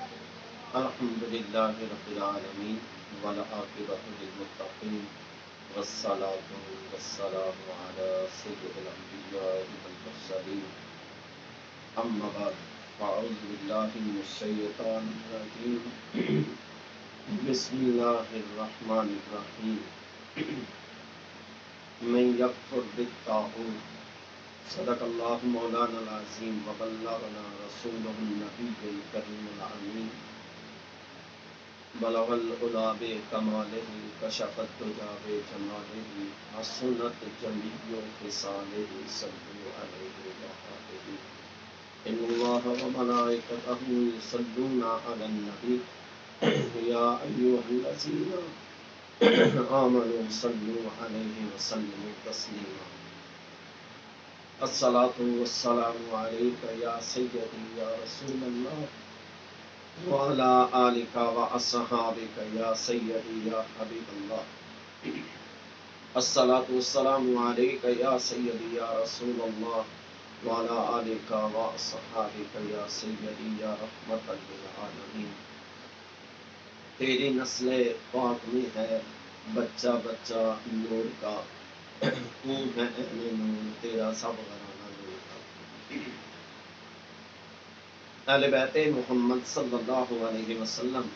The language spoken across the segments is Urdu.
الحمد لله رب العالمين والعاقبة للمتقين والصلاة والسلام على سيد الأنبياء والمرسلين أما بعد فأعوذ بالله من الشيطان الرجيم بسم الله الرحمن الرحيم من يكفر بالطاغوت صدق الله مولانا العظيم وبلغنا رسوله النبي الكريم الأمين بلغ العلا بکمالہ کشف الدجی بجمالہ حسنت جمیع خصالہ صلوا علیہ وآلہ ان اللہ وملائکتہ یصلون علی النبی یا ایھا الذین آمنوا صلوا علیہ وسلموا تسلیما الصلاۃ والسلام علیک یا سیدی یا رسول اللہ وعلى آلك وأصحابك يا سيدي يا حبيب الله الصلاة والسلام عليك يا سيدي يا رسول الله وعلى آلك وأصحابك يا سيدي يا رحمة للعالمين تیری نسل پاک میں ہے بچہ بچہ نور کا خون ہے اہل نور تیرا سب گھرانہ نور کا اہل بیت محمد صلی اللہ علیہ وسلم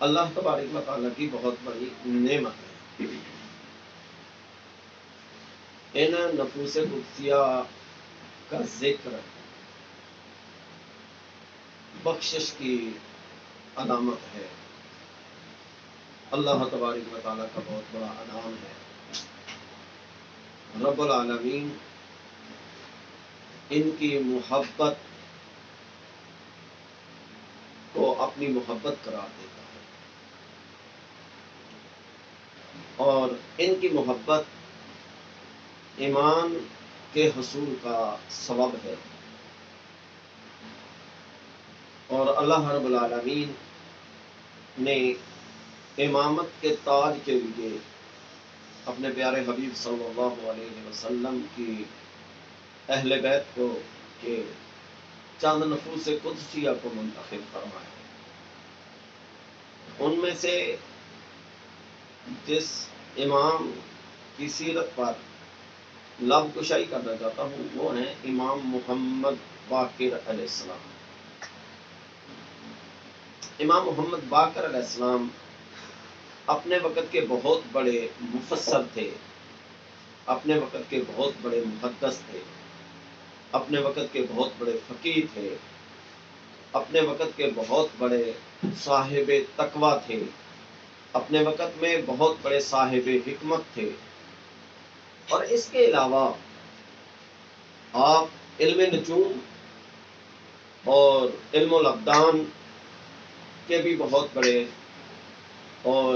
اللہ تبارک و تعالیٰ کی بہت بڑی نعمت ہے۔ ان نفوس قدسیہ کا ذکر بخشش کی علامت ہے، اللہ تبارک و تعالیٰ کا بہت بڑا انعام ہے۔ رب العالمین ان کی محبت کو اپنی محبت قرار دیتا ہے، اور ان کی محبت ایمان کے حصول کا سبب ہے، اور اللہ رب العالمین نے امامت کے تاج کے لیے اپنے پیارے حبیب صلی اللہ علیہ وسلم کی اہل بیت کو کہ چند نفوس قدسیہ کو منتخب فرمایا۔ ان میں سے جس امام کی سیرت پر لب کشائی کرنا چاہتا ہوں وہ ہیں امام محمد باقر علیہ السلام۔ امام محمد باقر علیہ السلام اپنے وقت کے بہت بڑے مفسر تھے، اپنے وقت کے بہت بڑے محدث تھے، اپنے وقت کے بہت بڑے فقیہ تھے، اپنے وقت کے بہت بڑے صاحب تقویٰ تھے، اپنے وقت میں بہت بڑے صاحب حکمت تھے، اور اس کے علاوہ آپ علم نجوم اور علم الابدان کے بھی بہت بڑے اور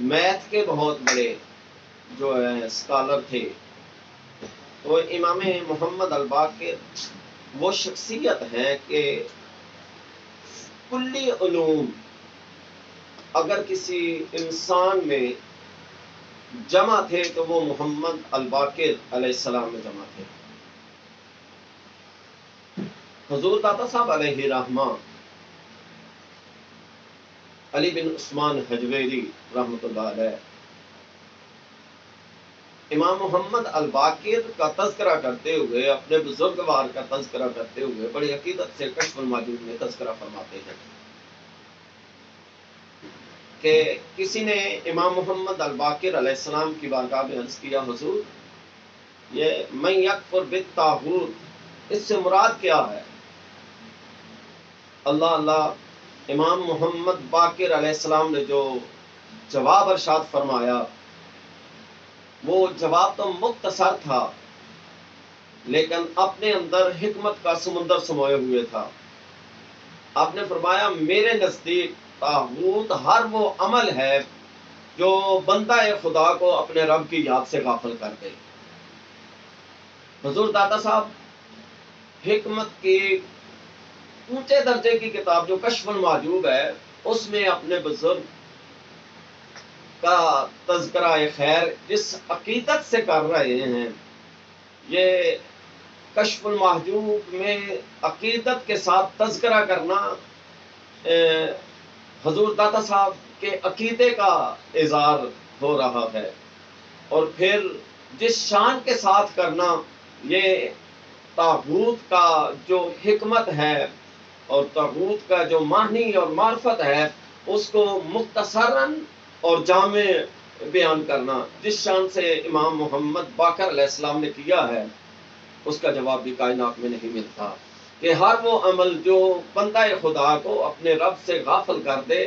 میتھ کے بہت بڑے جو ہے اسکالر تھے۔ تو امام محمد الباقر وہ شخصیت ہے کہ کلی علوم اگر کسی انسان میں جمع تھے تو وہ محمد الباقر علیہ السلام میں جمع تھے۔ حضور داتا صاحب علیہ رحمہ علی بن عثمان حجویری رحمۃ اللہ علیہ امام محمد الباقر کا تذکرہ کرتے ہوئے، اپنے بزرگوار کا تذکرہ کرتے ہوئے بڑی عقیدت سے کشف الماجود میں تذکرہ فرماتے ہیں کہ کسی نے امام محمد الباقر علیہ السلام کی بارگاہ میں عرض کیا، حضور یہ من یکفر بالطاغوت اس سے مراد کیا ہے؟ اللہ امام محمد باقر علیہ السلام نے جو جواب ارشاد فرمایا وہ جواب تو مختصر تھا لیکن اپنے اندر حکمت کا سمندر سموئے ہوئے تھا۔ آپ نے فرمایا میرے نزدیک طاغوت ہر وہ عمل ہے جو بندہ خدا کو اپنے رب کی یاد سے غافل کر دے۔ حضور داتا صاحب حکمت کی اونچے درجے کی کتاب جو کشف المحجوب ہے اس میں اپنے بزرگ کا تذکرہ خیر جس عقیدت سے کر رہے ہیں، یہ کشف المحجوب میں عقیدت کے ساتھ تذکرہ کرنا حضور داتا صاحب کے عقیدے کا اظہار ہو رہا ہے، اور پھر جس شان کے ساتھ کرنا، یہ طاغوت کا جو حکمت ہے اور طاغوت کا جو معنی اور معرفت ہے اس کو مختصراً اور جامع بیان کرنا، جس شان سے امام محمد باقر علیہ السلام نے کیا ہے اس کا جواب بھی کائنات میں نہیں ملتا، کہ ہر وہ عمل جو بندہ خدا کو اپنے رب سے غافل کر دے،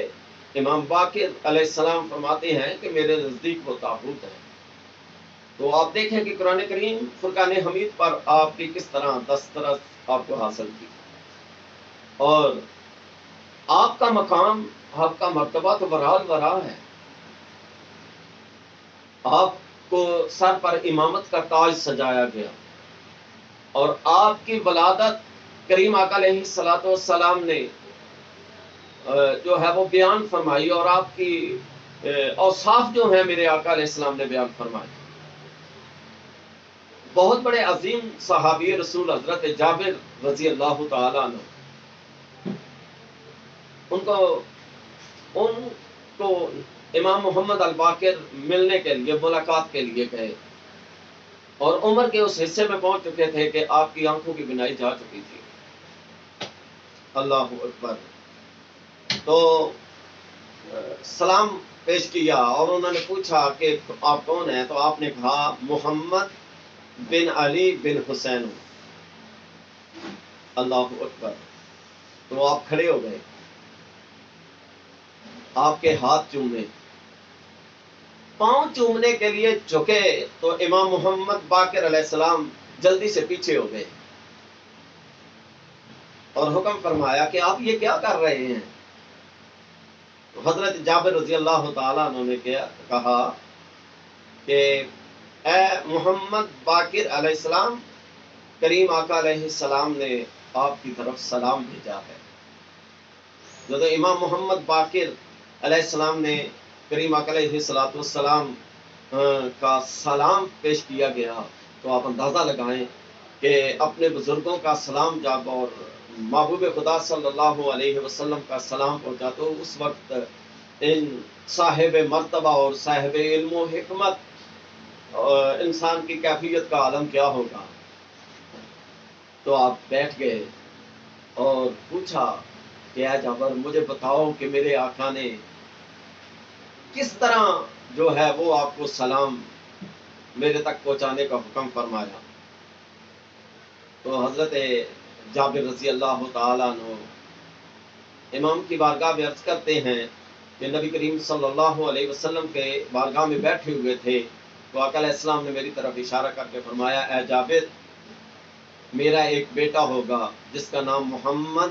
امام باقر علیہ السلام فرماتے ہیں کہ میرے نزدیک وہ طاغوت ہے۔ تو آپ دیکھیں کہ قرآن کریم فرقان حمید پر آپ کی کس طرح دسترس آپ کو حاصل کی، اور آپ کا مقام، آپ کا مرتبہ تو برحال ورا ہے، آپ کو سر پر امامت کا تاج سجایا گیا، اور آپ کی ولادت کریم آقا علیہ الصلوۃ والسلام نے جو ہے وہ بیان فرمائی، اور آپ کی اوصاف جو ہیں میرے آقا علیہ السلام نے بیان فرمائی۔ بہت بڑے عظیم صحابی رسول حضرت جابر رضی اللہ تعالیٰ عنہ، ان کو امام محمد الباقر ملنے کے لیے، ملاقات کے لیے گئے، اور عمر کے اس حصے میں پہنچ چکے تھے کہ آپ کی آنکھوں کی بینائی جا چکی تھی۔ اللہ اکبر۔ تو سلام پیش کیا اور انہوں نے پوچھا کہ آپ کون ہیں؟ تو آپ نے کہا محمد بن علی بن حسین ہوں۔ اللہ اکبر۔ تو آپ کھڑے ہو گئے، آپ کے ہاتھ چومے، پاؤں چومنے کے لیے جھکے، تو امام محمد باقر علیہ السلام جلدی سے پیچھے ہو گئے اور حکم فرمایا کہ آپ یہ کیا کر رہے ہیں؟ حضرت جابر رضی اللہ تعالیٰ عنہ نے کہا کہ اے محمد باقر علیہ السلام، کریم آقا علیہ السلام نے آپ کی طرف سلام بھیجا ہے۔ جب امام محمد باقر علیہ السلام نے کریم آقا علیہ السلام کا سلام پیش کیا گیا، تو آپ اندازہ لگائیں کہ اپنے بزرگوں کا سلام جب اور محبوب خدا صلی اللہ علیہ وسلم کا سلام پہنچا، تو اس وقت ان صاحب مرتبہ اور صاحب علم و حکمت انسان کی کیفیت کا عالم کیا ہوگا۔ تو آپ بیٹھ گئے اور پوچھا کہ اے جابر، مجھے بتاؤ کہ میرے آقا نے کس طرح جو ہے وہ آپ کو سلام میرے تک پہنچانے کا حکم فرمایا۔ تو حضرت جابر رضی اللہ تعالیٰ عنہ امام کی بارگاہ میں عرض کرتے ہیں کہ نبی کریم صلی اللہ علیہ وسلم کے بارگاہ میں بیٹھے ہوئے تھے، تو آقا علیہ السلام نے میری طرف اشارہ کر کے فرمایا، اے جابر، میرا ایک بیٹا ہوگا جس کا نام محمد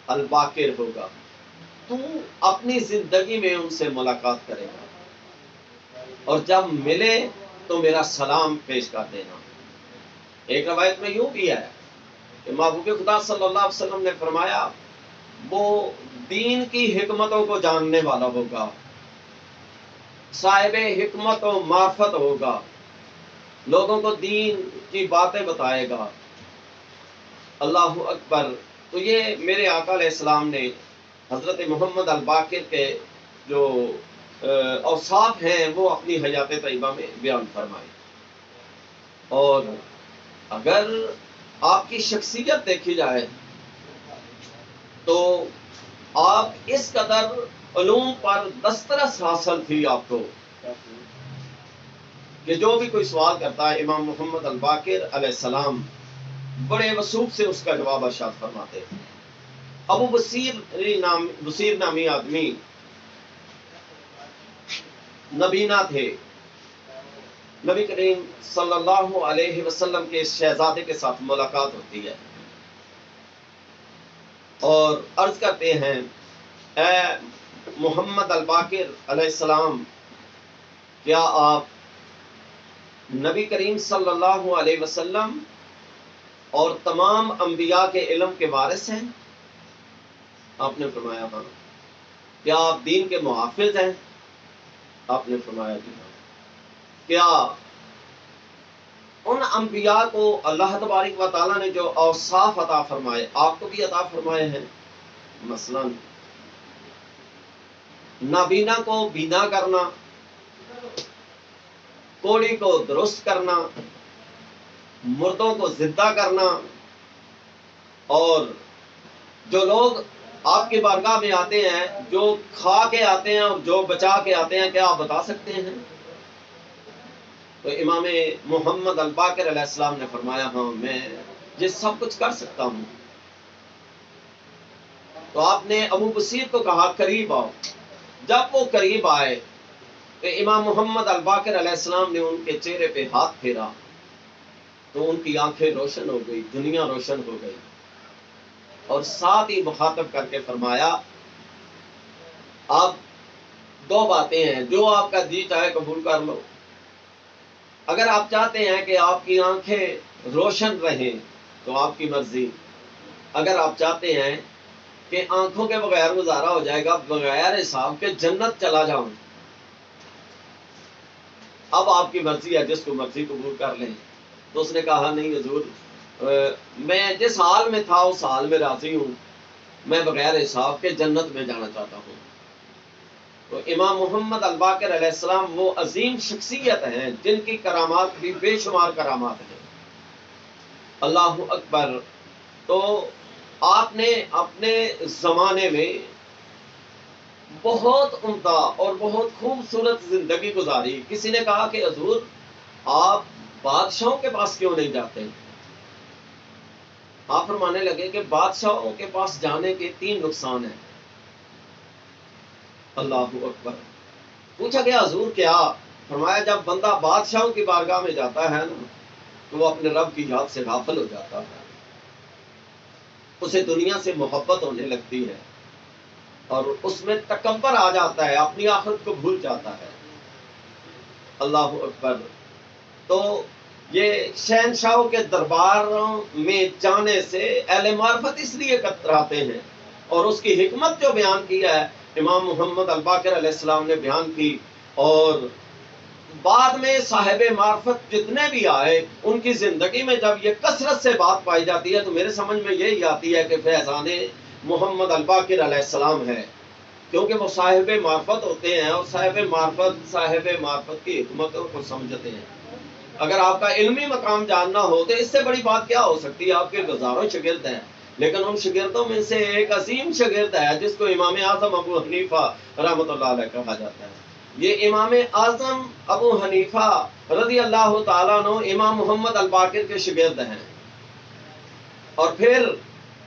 الباقر ہوگا، تو اپنی زندگی میں ان سے ملاقات کرے گا، اور جب ملے تو میرا سلام پیش کر دینا۔ ایک روایت میں یوں بھی ہے کہ محبوب خدا صلی اللہ علیہ وسلم نے فرمایا، وہ دین کی حکمتوں کو جاننے والا ہوگا، صاحب حکمت و معرفت ہوگا، لوگوں کو دین کی باتیں بتائے گا۔ اللہ اکبر۔ تو یہ میرے آقا علیہ السلام نے حضرت محمد الباقر کے جو اوصاف ہیں وہ اپنی حیات طیبہ میں بیان فرمائے، اور اگر آپ کی شخصیت دیکھی جائے تو آپ اس قدر علوم پر دسترس حاصل تھی آپ کو کہ جو بھی کوئی سوال کرتا ہے امام محمد الباقر علیہ السلام بڑے وسوخ سے اس کا جواب ارشاد فرماتے ہیں۔ ابو بصیر نامی آدمی نبینا تھے، نبی کریم صلی اللہ علیہ وسلم کے شہزادے کے ساتھ ملاقات ہوتی ہے اور عرض کرتے ہیں، اے محمد الباقر علیہ السلام، کیا آپ نبی کریم صلی اللہ علیہ وسلم اور تمام انبیاء کے علم کے وارث ہیں؟ آپ نے فرمایا ہاں۔ کیا آپ دین کے محافظ ہیں؟ آپ نے فرمایا جی ہاں۔ کیا ان انبیاء کو اللہ تبارک و تعالیٰ نے جو اوصاف عطا فرمائے آپ کو بھی عطا فرمائے ہیں. مثلا نابینا کو بینا کرنا، کوڑی کو درست کرنا، مردوں کو زندہ کرنا. اور جو لوگ آپ کی بارگاہ میں آتے ہیں، جو کھا کے آتے ہیں اور جو بچا کے آتے ہیں، کیا آپ بتا سکتے ہیں؟ تو امام محمد الباقر علیہ السلام نے فرمایا ہاں میں یہ سب کچھ کر سکتا ہوں. تو آپ نے ابو بصیر کو کہا قریب آؤ. جب وہ قریب آئے تو امام محمد الباقر علیہ السلام نے ان کے چہرے پہ ہاتھ پھیرا تو ان کی آنکھیں روشن ہو گئی، دنیا روشن ہو گئی. اور ساتھ ہی مخاطب کر کے فرمایا آپ دو باتیں ہیں، جو آپ کا جی چاہے قبول کر لو. اگر آپ چاہتے ہیں کہ آپ کی آنکھیں روشن رہیں تو آپ کی مرضی. اگر آپ چاہتے ہیں کہ آنکھوں کے بغیر گزارا ہو جائے گا، بغیر حساب کے جنت چلا جاؤں، اب آپ کی مرضی ہے، جس کو مرضی قبول کر لیں. تو اس نے کہا نہیں حضور، میں جس حال میں تھا اس حال میں راضی ہوں، میں بغیر حساب کے جنت میں جانا چاہتا ہوں. تو امام محمد الباقر علیہ السلام وہ عظیم شخصیت ہیں جن کی کرامات بھی بے شمار کرامات ہیں. اللہ اکبر. تو آپ نے اپنے زمانے میں بہت عمدہ اور بہت خوبصورت زندگی گزاری. کسی نے کہا کہ حضور آپ بادشاہوں کے پاس کیوں نہیں جاتے؟ آپ فرمانے لگے کہ بادشاہوں کے پاس جانے کے 3 نقصان ہیں. اللہ اکبر. پوچھا گیا حضور کیا؟ فرمایا جب بندہ بادشاہوں کی بارگاہ میں جاتا ہے نا تو وہ اپنے رب کی یاد سے غافل ہو جاتا ہے، اسے دنیا سے محبت ہونے لگتی ہے اور اس میں تکبر آ جاتا ہے، اپنی آخرت کو بھول جاتا ہے. اللہ اکبر. تو یہ شہنشاہوں کے درباروں میں جانے سے اہل معرفت اس لیے کتراتے ہیں. اور اس کی حکمت جو بیان کیا ہے امام محمد الباقر علیہ السلام نے بیان کی. اور بعد میں صاحب معرفت جتنے بھی آئے ان کی زندگی میں جب یہ کثرت سے بات پائی جاتی ہے تو میرے سمجھ میں یہی آتی ہے کہ فیضان محمد الباقر علیہ السلام ہے، کیونکہ وہ صاحب معرفت ہوتے ہیں اور صاحب معرفت کی حکمتوں کو سمجھتے ہیں. اگر آپ کا علمی مقام جاننا ہو تو اس سے بڑی بات کیا ہو سکتی ہے؟ آپ کے ہزاروں شاگرد ہیں، لیکن ان شاگردوں میں سے ایک عظیم شاگرد ہے جس کو امام اعظم ابو حنیفہ رحمۃ اللہ علیہ کہا جاتا ہے. یہ امام اعظم ابو حنیفہ رضی اللہ تعالیٰ عنہ امام محمد الباقر کے شاگرد ہیں. اور پھر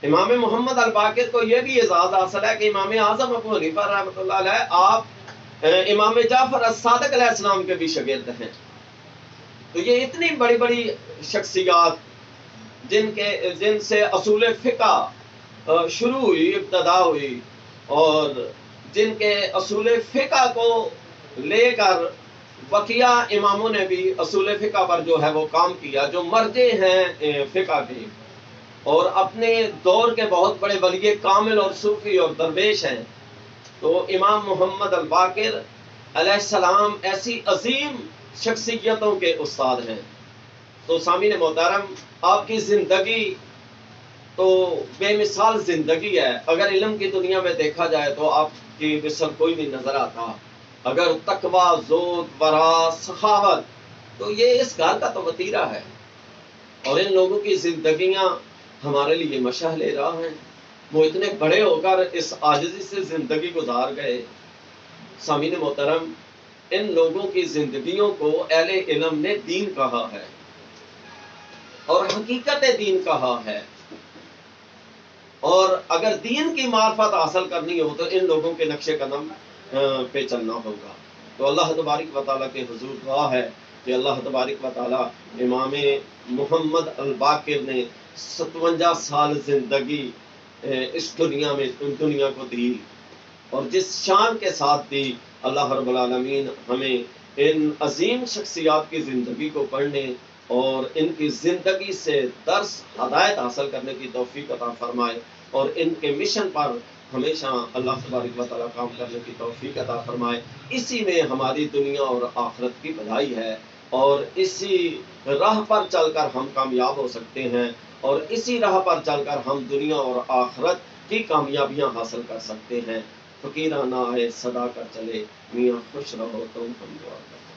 امام محمد الباقر کو یہ بھی اعزاز حاصل ہے کہ امام اعظم ابو حنیفہ رحمۃ اللہ علیہ آپ امام جعفر الصادق علیہ السلام کے بھی شاگرد ہیں. تو یہ اتنی بڑی بڑی شخصیات جن سے اصول فقہ شروع ہوئی، ابتدا ہوئی، اور جن کے اصول فقہ کو لے کر بقیہ اماموں نے بھی اصول فقہ پر جو ہے وہ کام کیا، جو مرجع ہیں فقہ کے اور اپنے دور کے بہت بڑے ولی کامل اور صوفی اور درویش ہیں. تو امام محمد الباقر علیہ السلام ایسی عظیم شخصیتوں کے استاد ہیں. تو سامعین محترم، آپ کی زندگی تو بے مثال زندگی ہے. اگر علم کی دنیا میں دیکھا جائے تو آپ کی مثل کوئی نہیں نظر آتا. اگر تقویٰ، زہد، ورع، سخاوت، تو یہ اس گھر کا تو وتیرہ ہے. اور ان لوگوں کی زندگیاں ہمارے لیے مشعل راہ ہیں. وہ اتنے بڑے ہو کر اس عاجزی سے زندگی گزار گئے. سامعین محترم، ان لوگوں کی زندگیوں کو اہل علم نے دین کہا ہے اور حقیقت دین کہا ہے. اور اگر دین کی معرفت حاصل کرنی ہو تو ان لوگوں کے نقش قدم پہ چلنا ہوگا. تو اللہ تبارک و تعالیٰ کے حضور دعا ہے کہ اللہ تبارک و تعالیٰ امام محمد الباقر نے 57 سال زندگی اس دنیا کو دی، اور جس شان کے ساتھ دی، اللہ رب العالمین ہمیں ان عظیم شخصیات کی زندگی کو پڑھنے اور ان کی زندگی سے درس ہدایت حاصل کرنے کی توفیق عطا فرمائے، اور ان کے مشن پر ہمیشہ اللہ تبارک و تعالیٰ کام کرنے کی توفیق عطا فرمائے. اسی میں ہماری دنیا اور آخرت کی بھلائی ہے. اور اسی راہ پر چل کر ہم کامیاب ہو سکتے ہیں، اور اسی راہ پر چل کر ہم دنیا اور آخرت کی کامیابیاں حاصل کر سکتے ہیں۔ فقیرانہ آئے صدا کر چلے، میاں خوش رہو تم، ہم دعا کرتے ہیں۔